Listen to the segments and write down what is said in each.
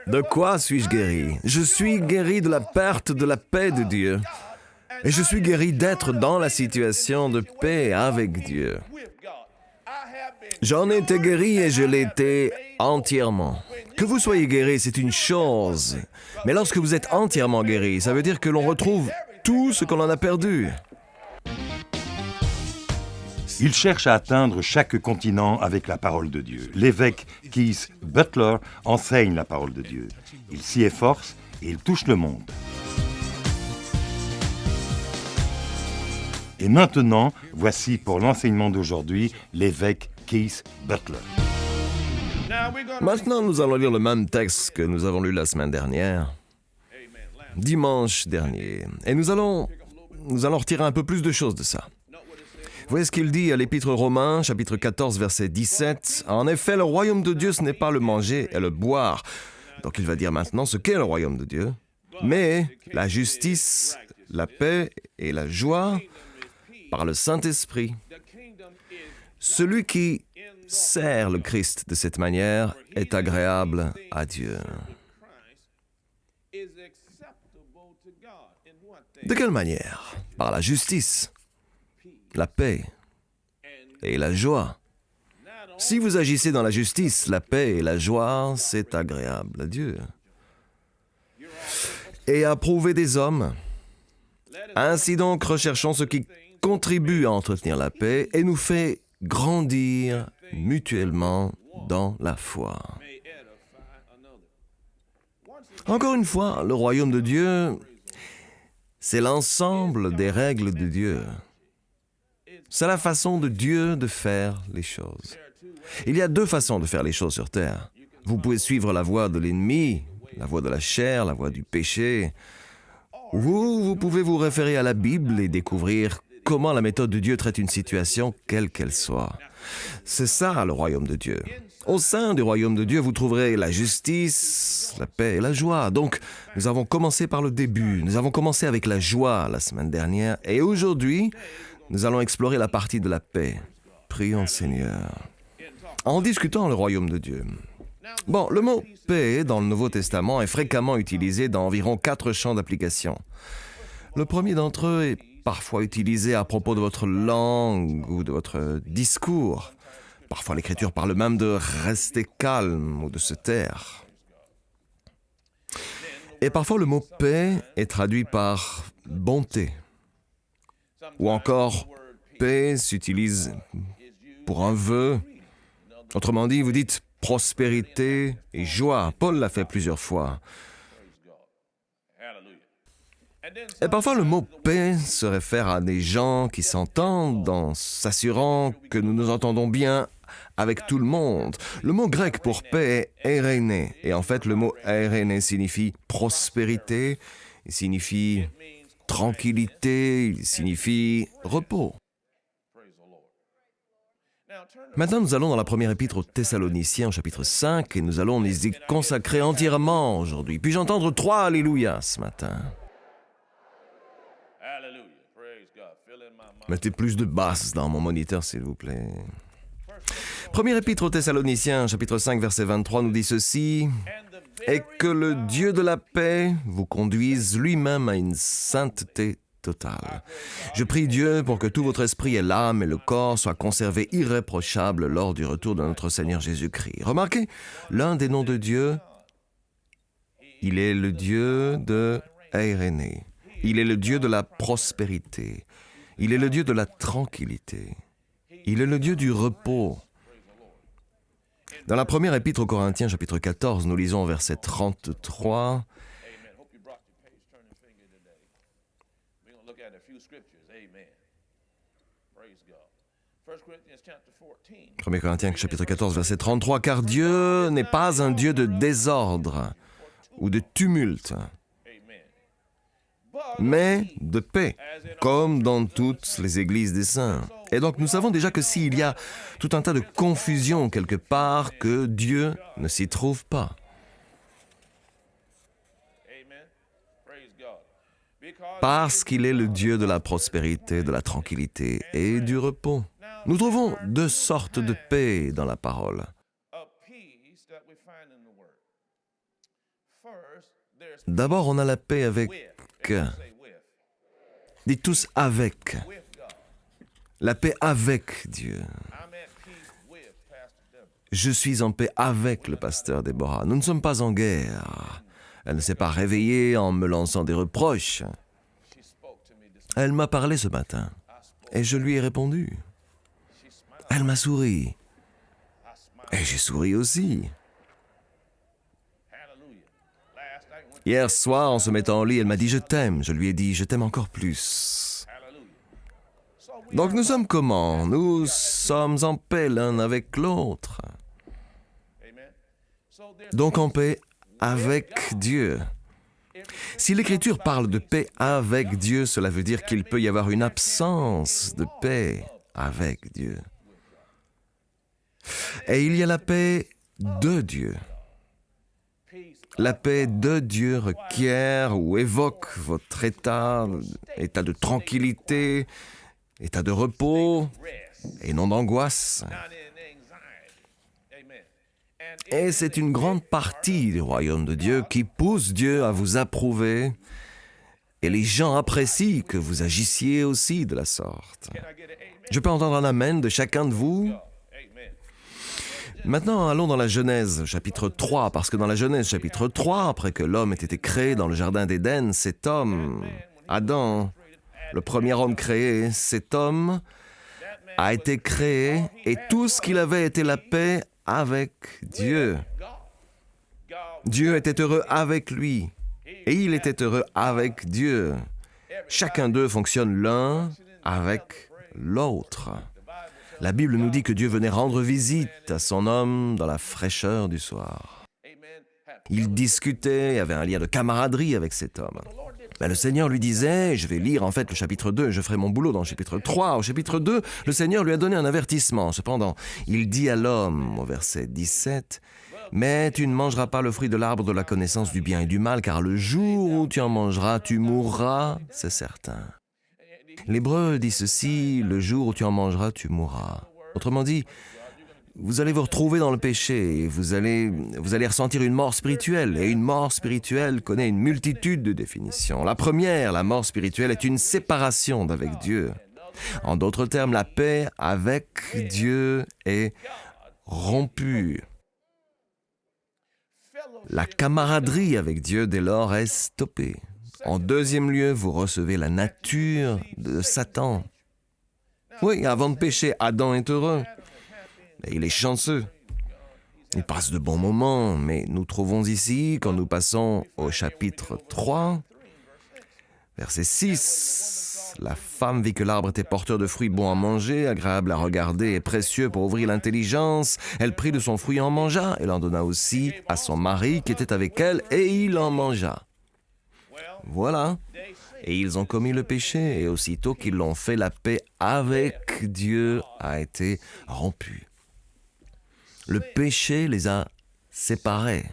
De quoi suis-je guéri? Je suis guéri de la perte de la paix de Dieu. Et je suis guéri d'être dans la situation de paix avec Dieu. J'en ai été guéri et je l'ai été entièrement. Que vous soyez guéri, c'est une chose. Mais lorsque vous êtes entièrement guéri, ça veut dire que l'on retrouve tout ce qu'on en a perdu. Il cherche à atteindre chaque continent avec la parole de Dieu. L'évêque Keith Butler enseigne la parole de Dieu. Il s'y efforce et il touche le monde. Et maintenant, voici pour l'enseignement d'aujourd'hui l'évêque Keith Butler. Maintenant, nous allons lire le même texte que nous avons lu la semaine dernière, dimanche dernier. Et nous allons retirer un peu plus de choses de ça. Voyez ce qu'il dit à l'Épître aux Romains, chapitre 14, verset 17. « En effet, le royaume de Dieu, ce n'est pas le manger et le boire. » Donc il va dire maintenant ce qu'est le royaume de Dieu. Mais la justice, la paix et la joie par le Saint-Esprit. Celui qui sert le Christ de cette manière est agréable à Dieu. De quelle manière? Par la justice, la paix et la joie. Si vous agissez dans la justice, la paix et la joie, c'est agréable à Dieu. Et approuver des hommes. Ainsi donc, recherchons ce qui contribue à entretenir la paix et nous fait grandir mutuellement dans la foi. Encore une fois, le royaume de Dieu, c'est l'ensemble des règles de Dieu. C'est la façon de Dieu de faire les choses. Il y a deux façons de faire les choses sur terre. Vous pouvez suivre la voie de l'ennemi, la voie de la chair, la voie du péché. Ou vous pouvez vous référer à la Bible et découvrir comment la méthode de Dieu traite une situation, quelle qu'elle soit. C'est ça, le royaume de Dieu. Au sein du royaume de Dieu, vous trouverez la justice, la paix et la joie. Donc, nous avons commencé par le début. Nous avons commencé avec la joie la semaine dernière. Et aujourd'hui, nous allons explorer la partie de la paix. Prions le Seigneur. En discutant le royaume de Dieu. Bon, le mot « paix » dans le Nouveau Testament est fréquemment utilisé dans environ 4 champs d'application. Le premier d'entre eux est parfois utilisé à propos de votre langue ou de votre discours. Parfois, l'Écriture parle même de rester calme ou de se taire. Et parfois, le mot « paix » est traduit par « bonté ». Ou encore, « paix » s'utilise pour un vœu. Autrement dit, vous dites « prospérité » et « joie ». Paul l'a fait plusieurs fois. Et parfois, le mot « paix » se réfère à des gens qui s'entendent en s'assurant que nous nous entendons bien avec tout le monde. Le mot grec pour paix est « eiréné ». Et en fait, le mot « eiréné » signifie « prospérité », il signifie « tranquillité », il signifie « repos ». Maintenant, nous allons dans la première épître aux Thessaloniciens, au chapitre 5, et nous allons les y consacrer entièrement aujourd'hui. Puis-je entendre 3 Alléluia ce matin? Mettez plus de basses dans mon moniteur, s'il vous plaît. Première épître aux Thessaloniciens, chapitre 5, verset 23, nous dit ceci. « Et que le Dieu de la paix vous conduise lui-même à une sainteté totale. Je prie Dieu pour que tout votre esprit et l'âme et le corps soient conservés irréprochables lors du retour de notre Seigneur Jésus-Christ. » Remarquez, l'un des noms de Dieu, il est le Dieu de Eiréné. Il est le Dieu de la prospérité. Il est le Dieu de la tranquillité. Il est le Dieu du repos. Dans la première épître aux Corinthiens, chapitre 14, nous lisons au verset 33. Premier Corinthiens, chapitre 14, verset 33. « Car Dieu n'est pas un Dieu de désordre ou de tumulte, mais de paix, comme dans toutes les églises des saints. » Et donc nous savons déjà que s'il y a tout un tas de confusion quelque part, que Dieu ne s'y trouve pas. Parce qu'il est le Dieu de la prospérité, de la tranquillité et du repos. Nous trouvons 2 sortes de paix dans la parole. D'abord, on a la paix avec... Dites tous avec. La paix avec Dieu. Je suis en paix avec le pasteur Déborah. Nous ne sommes pas en guerre. Elle ne s'est pas réveillée en me lançant des reproches. Elle m'a parlé ce matin et je lui ai répondu. Elle m'a souri et j'ai souri aussi. Hier soir, en se mettant au lit, elle m'a dit « Je t'aime ». Je lui ai dit « Je t'aime encore plus ». Donc nous sommes comment? Nous sommes en paix l'un avec l'autre. Donc en paix avec Dieu. Si l'Écriture parle de paix avec Dieu, cela veut dire qu'il peut y avoir une absence de paix avec Dieu. Et il y a la paix de Dieu. La paix de Dieu requiert ou évoque votre état de tranquillité, état de repos et non d'angoisse. Et c'est une grande partie du royaume de Dieu qui pousse Dieu à vous approuver. Et les gens apprécient que vous agissiez aussi de la sorte. Je peux entendre un amen de chacun de vous? Maintenant, allons dans la Genèse, chapitre 3, parce que dans la Genèse, chapitre 3, après que l'homme ait été créé dans le jardin d'Éden, cet homme, Adam, le premier homme créé, cet homme a été créé et tout ce qu'il avait était la paix avec Dieu. Dieu était heureux avec lui et il était heureux avec Dieu. Chacun d'eux fonctionne l'un avec l'autre. La Bible nous dit que Dieu venait rendre visite à son homme dans la fraîcheur du soir. Il discutait, il y avait un lien de camaraderie avec cet homme. Mais le Seigneur lui disait, je vais lire en fait le chapitre 2, je ferai mon boulot dans le chapitre 3. Au chapitre 2, le Seigneur lui a donné un avertissement. Cependant, il dit à l'homme, au verset 17, « Mais tu ne mangeras pas le fruit de l'arbre de la connaissance du bien et du mal, car le jour où tu en mangeras, tu mourras, c'est certain. » L'Hébreu dit ceci, « Le jour où tu en mangeras, tu mourras. » Autrement dit, vous allez vous retrouver dans le péché et vous allez ressentir une mort spirituelle. Et une mort spirituelle connaît une multitude de définitions. La première, la mort spirituelle, est une séparation d'avec Dieu. En d'autres termes, la paix avec Dieu est rompue. La camaraderie avec Dieu, dès lors, est stoppée. En deuxième lieu, vous recevez la nature de Satan. Oui, avant de pécher, Adam est heureux. Et il est chanceux. Il passe de bons moments, mais nous trouvons ici, quand nous passons au chapitre 3, verset 6, la femme vit que l'arbre était porteur de fruits bons à manger, agréable à regarder et précieux pour ouvrir l'intelligence. Elle prit de son fruit et en mangea. Elle en donna aussi à son mari qui était avec elle, et il en mangea. Voilà. Et ils ont commis le péché, et aussitôt qu'ils l'ont fait, la paix avec Dieu a été rompue. Le péché les a séparés.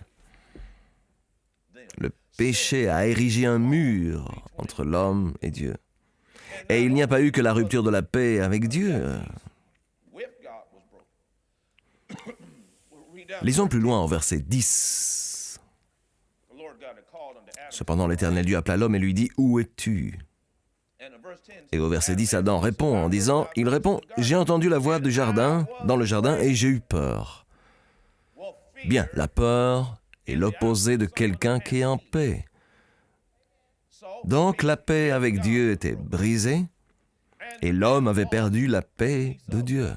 Le péché a érigé un mur entre l'homme et Dieu. Et il n'y a pas eu que la rupture de la paix avec Dieu. Lisons plus loin au verset 10. Cependant, l'Éternel Dieu appela l'homme et lui dit « Où es-tu » Et au verset 10, Adam répond en disant, il répond « J'ai entendu la voix du jardin, dans le jardin, et j'ai eu peur. » Bien, la peur est l'opposé de quelqu'un qui est en paix. Donc la paix avec Dieu était brisée et l'homme avait perdu la paix de Dieu.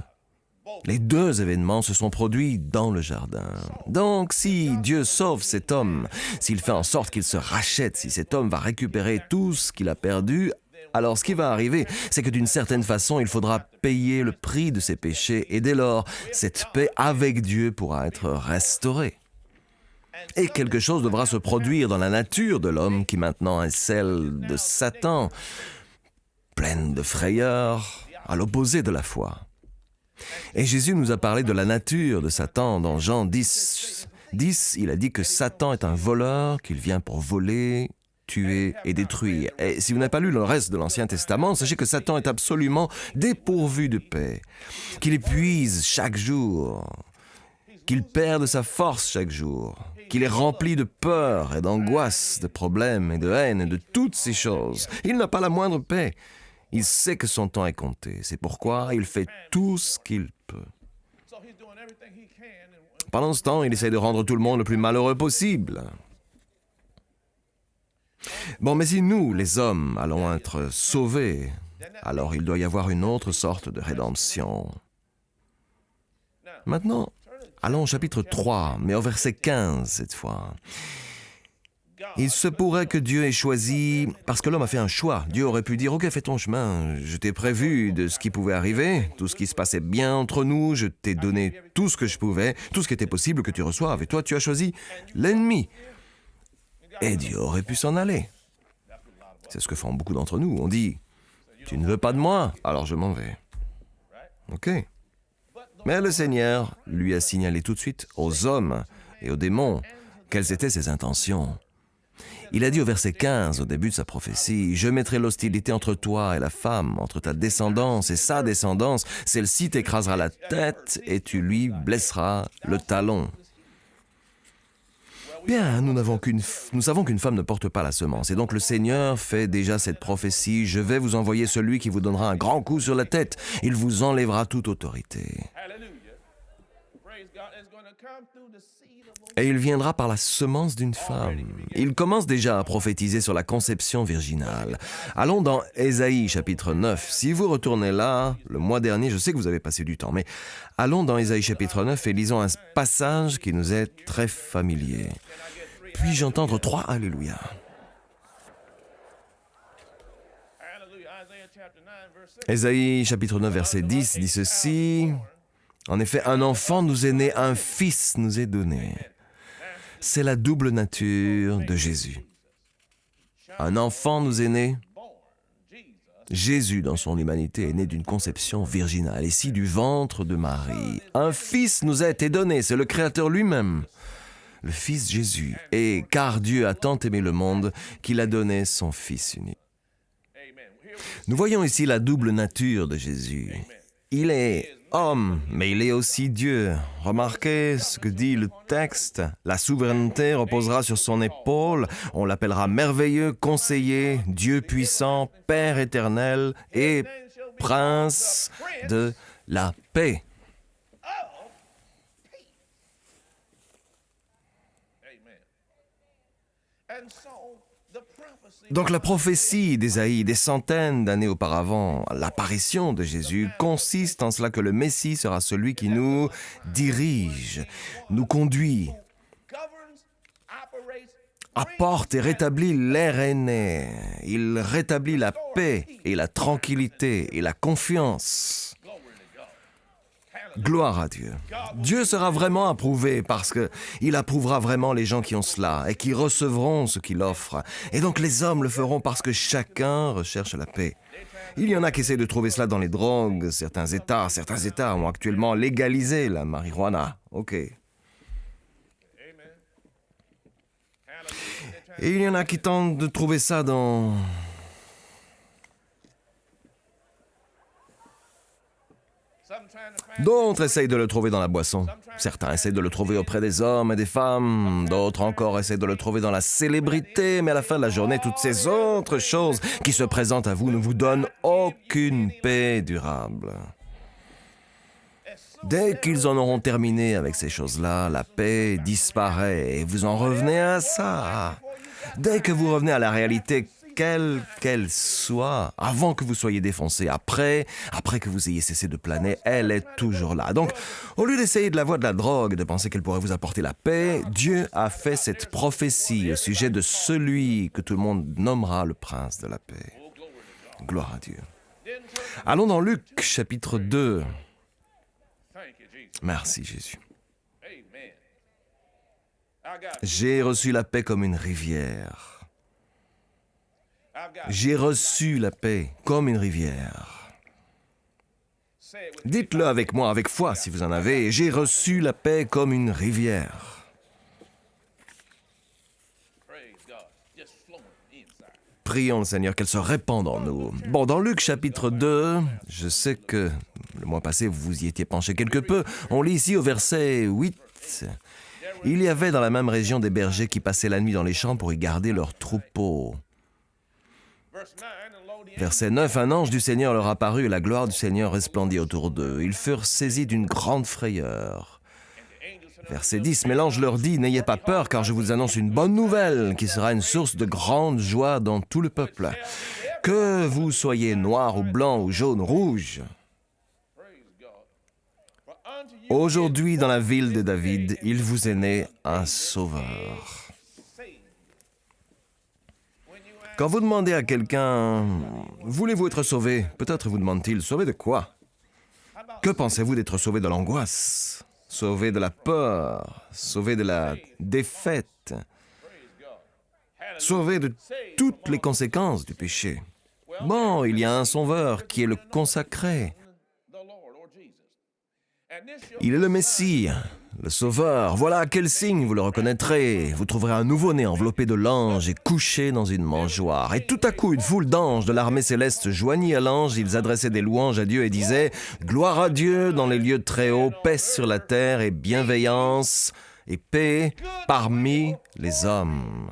Les deux événements se sont produits dans le jardin. Donc si Dieu sauve cet homme, s'il fait en sorte qu'il se rachète, si cet homme va récupérer tout ce qu'il a perdu, alors ce qui va arriver, c'est que d'une certaine façon, il faudra payer le prix de ses péchés et dès lors, cette paix avec Dieu pourra être restaurée. Et quelque chose devra se produire dans la nature de l'homme qui maintenant est celle de Satan, pleine de frayeur, à l'opposé de la foi. Et Jésus nous a parlé de la nature de Satan dans Jean 10. Il a dit que Satan est un voleur, qu'il vient pour voler, tuer et détruire. Et si vous n'avez pas lu le reste de l'Ancien Testament, sachez que Satan est absolument dépourvu de paix, qu'il épuise chaque jour, qu'il perd de sa force chaque jour. qu'il est rempli de peur et d'angoisse, de problèmes et de haine et de toutes ces choses. Il n'a pas la moindre paix. Il sait que son temps est compté. C'est pourquoi il fait tout ce qu'il peut. Pendant ce temps, il essaie de rendre tout le monde le plus malheureux possible. Bon, mais si nous, les hommes, allons être sauvés, alors il doit y avoir une autre sorte de rédemption. Maintenant, allons au chapitre 3, mais au verset 15 cette fois. Il se pourrait que Dieu ait choisi, parce que l'homme a fait un choix. Dieu aurait pu dire, « Ok, fais ton chemin, je t'ai prévu de ce qui pouvait arriver, tout ce qui se passait bien entre nous, je t'ai donné tout ce que je pouvais, tout ce qui était possible que tu reçoives, et toi tu as choisi l'ennemi. » Et Dieu aurait pu s'en aller. C'est ce que font beaucoup d'entre nous. On dit, « Tu ne veux pas de moi, alors je m'en vais. » Ok. Mais le Seigneur lui a signalé tout de suite aux hommes et aux démons quelles étaient ses intentions. Il a dit au verset 15, au début de sa prophétie, « Je mettrai l'hostilité entre toi et la femme, entre ta descendance et sa descendance. Celle-ci t'écrasera la tête et tu lui blesseras le talon. » Bien, nous savons qu'une femme ne porte pas la semence. Et donc le Seigneur fait déjà cette prophétie. « Je vais vous envoyer celui qui vous donnera un grand coup sur la tête. Il vous enlèvera toute autorité. » Et il viendra par la semence d'une femme. Il commence déjà à prophétiser sur la conception virginale. Allons dans Ésaïe chapitre 9. Si vous retournez là, le mois dernier, je sais que vous avez passé du temps, mais allons dans Ésaïe chapitre 9 et lisons un passage qui nous est très familier. Puis-je entendre 3 Alléluia. Ésaïe chapitre 9 verset 10 dit ceci. En effet, un enfant nous est né, un fils nous est donné. C'est la double nature de Jésus. Un enfant nous est né. Jésus, dans son humanité, est né d'une conception virginale, ici du ventre de Marie. Un fils nous a été donné, c'est le Créateur lui-même, le Fils Jésus. Et car Dieu a tant aimé le monde qu'il a donné son Fils unique. Nous voyons ici la double nature de Jésus. Il est homme, mais il est aussi Dieu. Remarquez ce que dit le texte. La souveraineté reposera sur son épaule. On l'appellera merveilleux, conseiller, Dieu puissant, Père éternel et Prince de la paix. Donc la prophétie d'Ésaïe des centaines d'années auparavant, l'apparition de Jésus, consiste en cela que le Messie sera celui qui nous dirige, nous conduit, apporte et rétablit l'ère aînée. Il rétablit la paix et la tranquillité et la confiance. Gloire à Dieu. Dieu sera vraiment approuvé parce qu'il approuvera vraiment les gens qui ont cela et qui recevront ce qu'il offre. Et donc les hommes le feront parce que chacun recherche la paix. Il y en a qui essaient de trouver cela dans les drogues. Certains États ont actuellement légalisé la marijuana. OK. Et il y en a qui tentent de trouver ça dans... D'autres essayent de le trouver dans la boisson. Certains essayent de le trouver auprès des hommes et des femmes. D'autres encore essayent de le trouver dans la célébrité. Mais à la fin de la journée, toutes ces autres choses qui se présentent à vous ne vous donnent aucune paix durable. Dès qu'ils en auront terminé avec ces choses-là, la paix disparaît et vous en revenez à ça. Dès que vous revenez à la réalité, quelle qu'elle soit, avant que vous soyez défoncé, après que vous ayez cessé de planer, elle est toujours là. Donc, au lieu d'essayer de la voie de la drogue, de penser qu'elle pourrait vous apporter la paix, Dieu a fait cette prophétie au sujet de celui que tout le monde nommera le prince de la paix. Gloire à Dieu. Allons dans Luc, chapitre 2. Merci Jésus. J'ai reçu la paix comme une rivière. J'ai reçu la paix comme une rivière. Dites-le avec moi, avec foi, si vous en avez. J'ai reçu la paix comme une rivière. Prions le Seigneur qu'elle se répande en nous. Bon, dans Luc chapitre 2, je sais que le mois passé, vous y étiez penché quelque peu. On lit ici au verset 8. Il y avait dans la même région des bergers qui passaient la nuit dans les champs pour y garder leurs troupeaux. Verset 9, un ange du Seigneur leur apparut et la gloire du Seigneur resplendit autour d'eux. Ils furent saisis d'une grande frayeur. Verset 10, mais l'ange leur dit, n'ayez pas peur car je vous annonce une bonne nouvelle qui sera une source de grande joie dans tout le peuple. Que vous soyez noir ou blanc ou jaune ou rouge. Aujourd'hui, dans la ville de David, il vous est né un sauveur. Quand vous demandez à quelqu'un « Voulez-vous être sauvé ?» Peut-être vous demande-t-il « Sauvé de quoi ?» Que pensez-vous d'être sauvé de l'angoisse? Sauvé de la peur? Sauvé de la défaite? Sauvé de toutes les conséquences du péché? Bon, il y a un sauveur qui est le consacré. Il est le Messie, le Sauveur. Voilà à quel signe vous le reconnaîtrez. Vous trouverez un nouveau-né enveloppé de l'ange et couché dans une mangeoire. Et tout à coup, une foule d'anges de l'armée céleste se joignit à l'ange. Ils adressaient des louanges à Dieu et disaient « Gloire à Dieu dans les lieux très hauts, paix sur la terre et bienveillance et paix parmi les hommes. »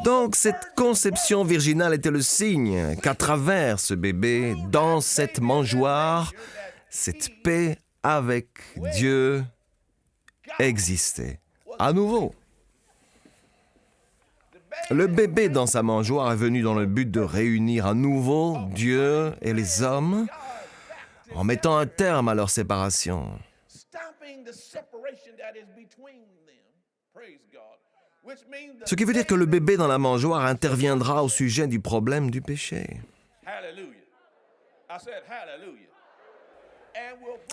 Donc, cette conception virginale était le signe qu'à travers ce bébé, dans cette mangeoire, cette paix avec Dieu existait à nouveau. Le bébé dans sa mangeoire est venu dans le but de réunir à nouveau Dieu et les hommes en mettant un terme à leur séparation. Ce qui veut dire que le bébé dans la mangeoire interviendra au sujet du problème du péché.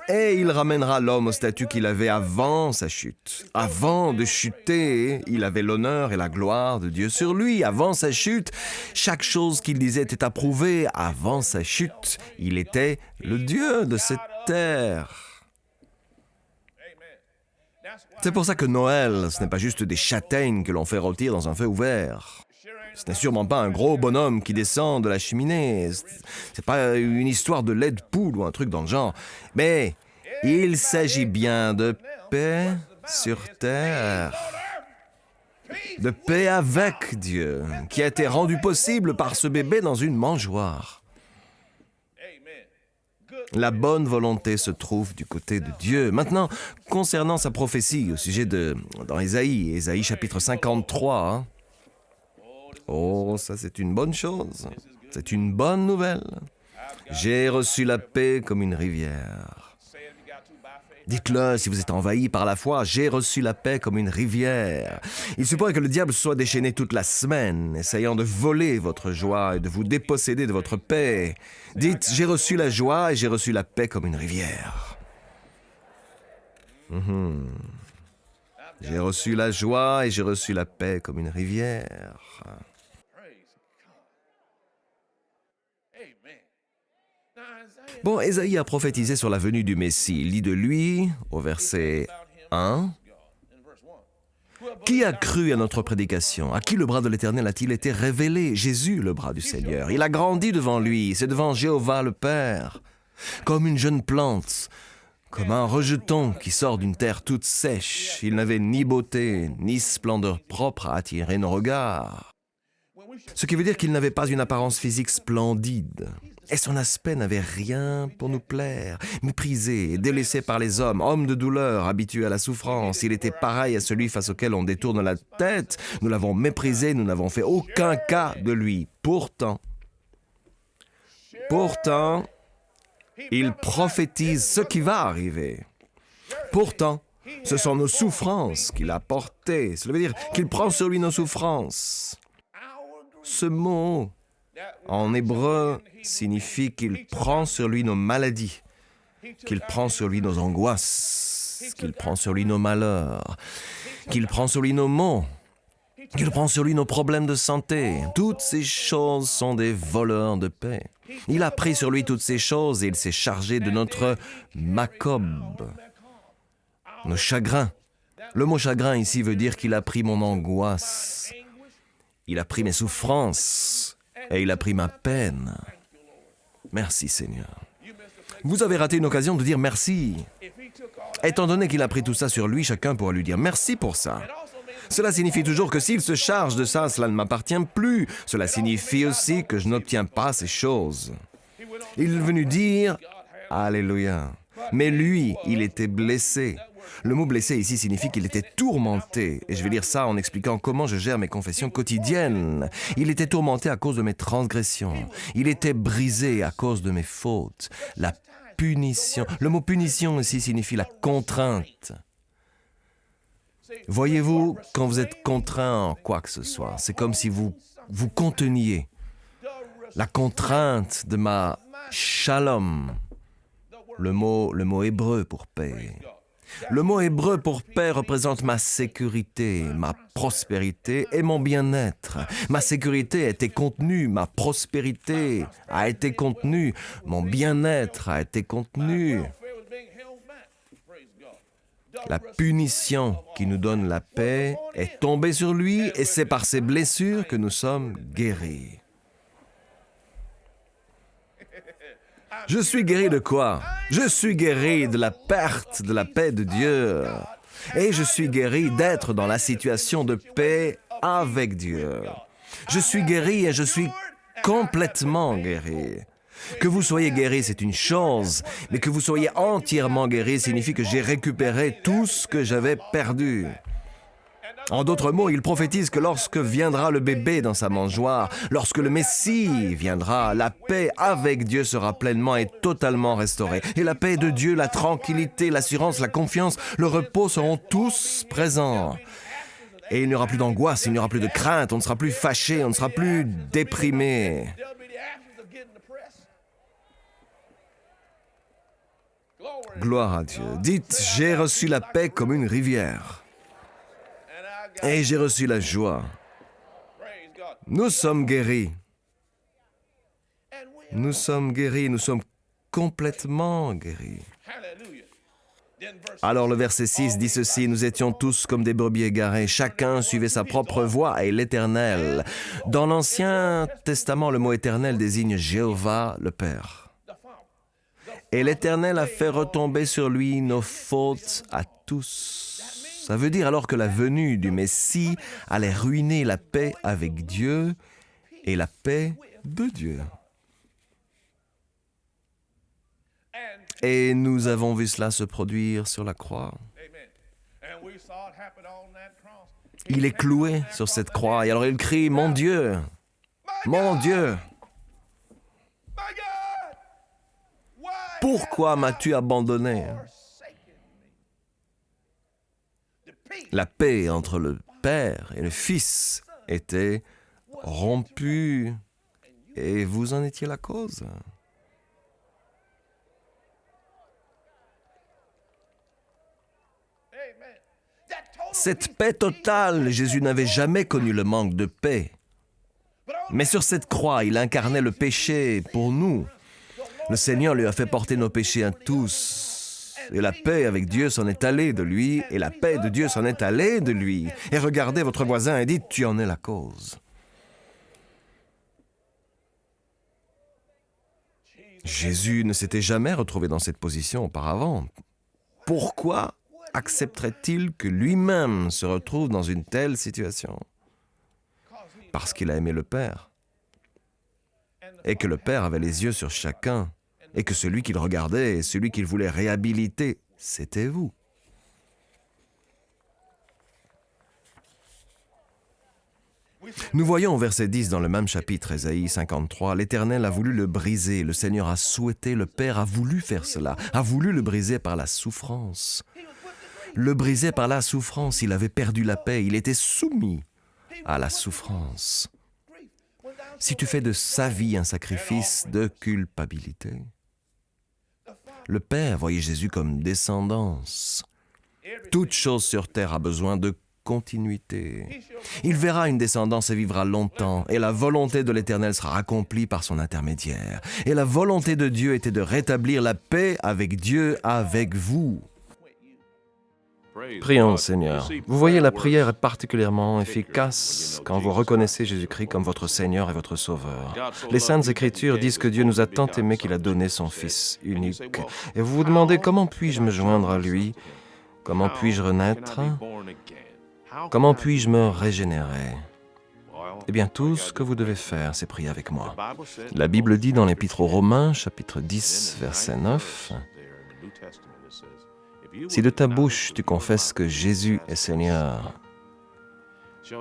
Et il ramènera l'homme au statut qu'il avait avant sa chute. Avant de chuter, il avait l'honneur et la gloire de Dieu sur lui. Avant sa chute, chaque chose qu'il disait était approuvée. Avant sa chute, il était le Dieu de cette terre. C'est pour ça que Noël, ce n'est pas juste des châtaignes que l'on fait rôtir dans un feu ouvert. Ce n'est sûrement pas un gros bonhomme qui descend de la cheminée. C'est pas une histoire de lait de poule ou un truc dans le genre. Mais il s'agit bien de paix sur terre. De paix avec Dieu, qui a été rendue possible par ce bébé dans une mangeoire. La bonne volonté se trouve du côté de Dieu. Maintenant, concernant sa prophétie au sujet dans Ésaïe chapitre 53, hein? Oh, ça c'est une bonne chose. C'est une bonne nouvelle. J'ai reçu la paix comme une rivière. Dites-le si vous êtes envahi par la foi, j'ai reçu la paix comme une rivière. Il se pourrait que le diable soit déchaîné toute la semaine, essayant de voler votre joie et de vous déposséder de votre paix. Dites, j'ai reçu la joie et j'ai reçu la paix comme une rivière. J'ai reçu la joie et j'ai reçu la paix comme une rivière. Bon, Ésaïe a prophétisé sur la venue du Messie. Il dit de lui, au verset 1, « Qui a cru à notre prédication? À qui le bras de l'Éternel a-t-il été révélé? Jésus, le bras du Seigneur. Il a grandi devant lui, c'est devant Jéhovah le Père. Comme une jeune plante, comme un rejeton qui sort d'une terre toute sèche. Il n'avait ni beauté, ni splendeur propre à attirer nos regards. » Ce qui veut dire qu'il n'avait pas une apparence physique splendide. Et son aspect n'avait rien pour nous plaire. Méprisé et délaissé par les hommes, homme de douleur, habitué à la souffrance, il était pareil à celui face auquel on détourne la tête. Nous l'avons méprisé, nous n'avons fait aucun cas de lui. Pourtant, il prophétise ce qui va arriver. Pourtant, ce sont nos souffrances qu'il a portées. Cela veut dire qu'il prend sur lui nos souffrances. Ce mot, en hébreu, signifie qu'il prend sur lui nos maladies, qu'il prend sur lui nos angoisses, qu'il prend sur lui nos malheurs, qu'il prend sur lui nos maux, qu'il prend sur lui nos problèmes de santé. Toutes ces choses sont des voleurs de paix. Il a pris sur lui toutes ces choses et il s'est chargé de notre macob, nos chagrins. Le mot chagrin ici veut dire qu'il a pris mon angoisse. Il a pris mes souffrances et il a pris ma peine. Merci Seigneur. Vous avez raté une occasion de dire merci. Étant donné qu'il a pris tout ça sur lui, chacun pourra lui dire merci pour ça. Cela signifie toujours que s'il se charge de ça, cela ne m'appartient plus. Cela signifie aussi que je n'obtiens pas ces choses. Il est venu dire « Alléluia ». Mais lui, il était blessé. Le mot blessé ici signifie qu'il était tourmenté. Et je vais lire ça en expliquant comment je gère mes confessions quotidiennes. Il était tourmenté à cause de mes transgressions. Il était brisé à cause de mes fautes. La punition. Le mot punition ici signifie la contrainte. Voyez-vous, quand vous êtes contraint en quoi que ce soit, c'est comme si vous conteniez. La contrainte de ma shalom. Le mot hébreu pour paix. Le mot hébreu pour paix représente ma sécurité, ma prospérité et mon bien-être. Ma sécurité était contenue, ma prospérité a été contenue, mon bien-être a été contenu. La punition qui nous donne la paix est tombée sur lui et c'est par ses blessures que nous sommes guéris. Je suis guéri de quoi? Je suis guéri de la perte de la paix de Dieu. Et je suis guéri d'être dans la situation de paix avec Dieu. Je suis guéri et je suis complètement guéri. Que vous soyez guéri, c'est une chose, mais que vous soyez entièrement guéri signifie que j'ai récupéré tout ce que j'avais perdu. En d'autres mots, il prophétise que lorsque viendra le bébé dans sa mangeoire, lorsque le Messie viendra, la paix avec Dieu sera pleinement et totalement restaurée. Et la paix de Dieu, la tranquillité, l'assurance, la confiance, le repos seront tous présents. Et il n'y aura plus d'angoisse, il n'y aura plus de crainte, on ne sera plus fâché, on ne sera plus déprimé. Gloire à Dieu. Dites, j'ai reçu la paix comme une rivière. Et j'ai reçu la joie. Nous sommes guéris. Nous sommes guéris, nous sommes complètement guéris. Alors le verset 6 dit ceci, « Nous étions tous comme des brebis égarées, chacun suivait sa propre voie et l'Éternel. » Dans l'Ancien Testament, le mot « Éternel » désigne Jéhovah le Père. Et l'Éternel a fait retomber sur lui nos fautes à tous. Ça veut dire alors que la venue du Messie allait ruiner la paix avec Dieu et la paix de Dieu. Et nous avons vu cela se produire sur la croix. Il est cloué sur cette croix et alors il crie « Mon Dieu! Mon Dieu! Pourquoi m'as-tu abandonné ?» La paix entre le Père et le Fils était rompue et vous en étiez la cause. Cette paix totale, Jésus n'avait jamais connu le manque de paix. Mais sur cette croix, il incarnait le péché pour nous. Le Seigneur lui a fait porter nos péchés à tous. Et la paix avec Dieu s'en est allée de lui, et la paix de Dieu s'en est allée de lui. Et regardez votre voisin et dites, tu en es la cause. Jésus ne s'était jamais retrouvé dans cette position auparavant. Pourquoi accepterait-il que lui-même se retrouve dans une telle situation? Parce qu'il a aimé le Père. Et que le Père avait les yeux sur chacun. Et que celui qu'il regardait et celui qu'il voulait réhabiliter, c'était vous. Nous voyons au verset 10 dans le même chapitre, Ésaïe 53, « L'Éternel a voulu le briser, le Seigneur a souhaité, le Père a voulu faire cela, a voulu le briser par la souffrance. Le briser par la souffrance, il avait perdu la paix, il était soumis à la souffrance. Si tu fais de sa vie un sacrifice de culpabilité, le Père voyait Jésus comme descendance. Toute chose sur terre a besoin de continuité. Il verra une descendance et vivra longtemps, et la volonté de l'Éternel sera accomplie par son intermédiaire. Et la volonté de Dieu était de rétablir la paix avec Dieu, avec vous. Prions, Seigneur. Vous voyez, la prière est particulièrement efficace quand vous reconnaissez Jésus-Christ comme votre Seigneur et votre Sauveur. Les Saintes Écritures disent que Dieu nous a tant aimés qu'il a donné son Fils unique. Et vous vous demandez comment puis-je me joindre à lui? Comment puis-je renaître? Comment puis-je me régénérer? Eh bien, tout ce que vous devez faire, c'est prier avec moi. La Bible dit dans l'Épître aux Romains, chapitre 10, verset 9, « Si de ta bouche tu confesses que Jésus est Seigneur,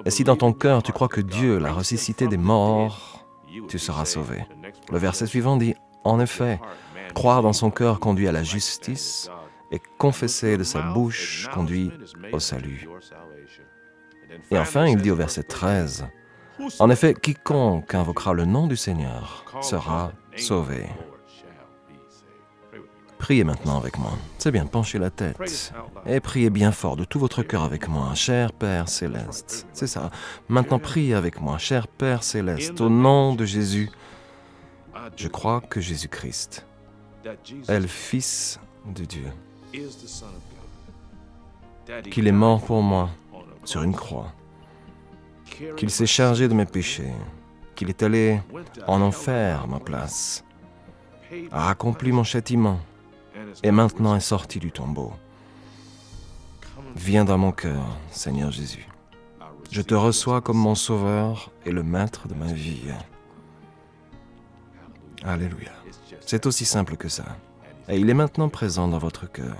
et si dans ton cœur tu crois que Dieu l'a ressuscité des morts, tu seras sauvé. » Le verset suivant dit, « En effet, croire dans son cœur conduit à la justice, et confesser de sa bouche conduit au salut. » Et enfin, il dit au verset 13, « En effet, quiconque invoquera le nom du Seigneur sera sauvé. » Priez maintenant avec moi. C'est bien, penchez la tête. Et priez bien fort de tout votre cœur avec moi, cher Père Céleste. C'est ça. Maintenant, priez avec moi, cher Père Céleste, au nom de Jésus. Je crois que Jésus-Christ est le Fils de Dieu, qu'il est mort pour moi sur une croix, qu'il s'est chargé de mes péchés, qu'il est allé en enfer à ma place, a accompli mon châtiment, et maintenant est sorti du tombeau. Viens dans mon cœur, Seigneur Jésus. Je te reçois comme mon sauveur et le maître de ma vie. Alléluia. C'est aussi simple que ça. Et il est maintenant présent dans votre cœur.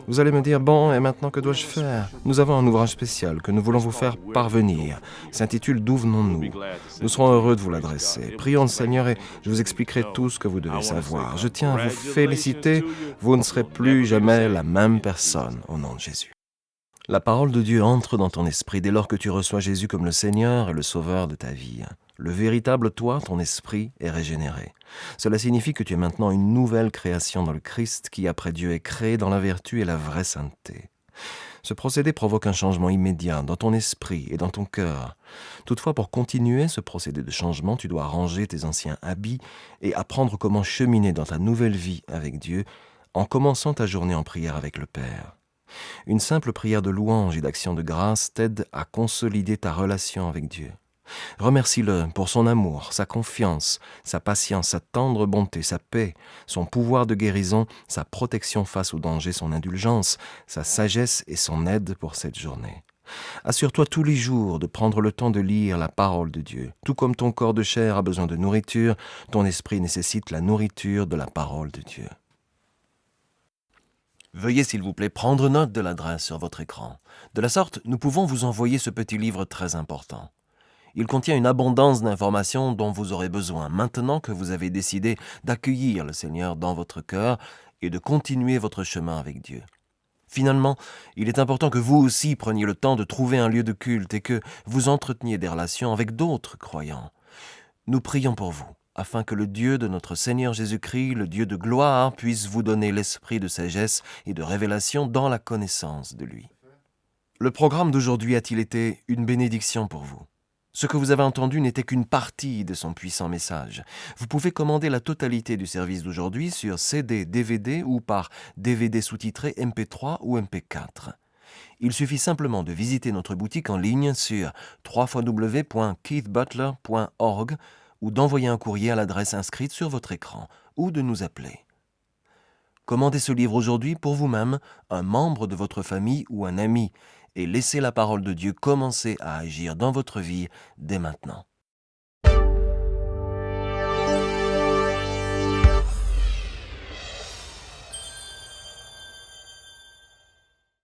Vous allez me dire, bon, et maintenant que dois-je faire? Nous avons un ouvrage spécial que nous voulons vous faire parvenir. Il s'intitule « D'où venons-nous » Nous serons heureux de vous l'adresser. Prions le Seigneur et je vous expliquerai tout ce que vous devez savoir. Je tiens à vous féliciter, vous ne serez plus jamais la même personne au nom de Jésus. La parole de Dieu entre dans ton esprit dès lors que tu reçois Jésus comme le Seigneur et le Sauveur de ta vie. Le véritable toi, ton esprit, est régénéré. Cela signifie que tu es maintenant une nouvelle création dans le Christ qui, après Dieu, est créé dans la vertu et la vraie sainteté. Ce procédé provoque un changement immédiat dans ton esprit et dans ton cœur. Toutefois, pour continuer ce procédé de changement, tu dois ranger tes anciens habits et apprendre comment cheminer dans ta nouvelle vie avec Dieu en commençant ta journée en prière avec le Père. Une simple prière de louange et d'action de grâce t'aide à consolider ta relation avec Dieu. Remercie-le pour son amour, sa confiance, sa patience, sa tendre bonté, sa paix, son pouvoir de guérison, sa protection face au danger, son indulgence, sa sagesse et son aide pour cette journée. Assure-toi tous les jours de prendre le temps de lire la parole de Dieu. Tout comme ton corps de chair a besoin de nourriture, ton esprit nécessite la nourriture de la parole de Dieu. Veuillez s'il vous plaît prendre note de l'adresse sur votre écran. De la sorte, nous pouvons vous envoyer ce petit livre très important. Il contient une abondance d'informations dont vous aurez besoin maintenant que vous avez décidé d'accueillir le Seigneur dans votre cœur et de continuer votre chemin avec Dieu. Finalement, il est important que vous aussi preniez le temps de trouver un lieu de culte et que vous entreteniez des relations avec d'autres croyants. Nous prions pour vous, afin que le Dieu de notre Seigneur Jésus-Christ, le Dieu de gloire, puisse vous donner l'esprit de sagesse et de révélation dans la connaissance de lui. Le programme d'aujourd'hui a-t-il été une bénédiction pour vous? Ce que vous avez entendu n'était qu'une partie de son puissant message. Vous pouvez commander la totalité du service d'aujourd'hui sur CD, DVD ou par DVD sous-titré MP3 ou MP4. Il suffit simplement de visiter notre boutique en ligne sur www.keithbutler.org ou d'envoyer un courrier à l'adresse inscrite sur votre écran ou de nous appeler. Commandez ce livre aujourd'hui pour vous-même, un membre de votre famille ou un ami et laissez la parole de Dieu commencer à agir dans votre vie dès maintenant.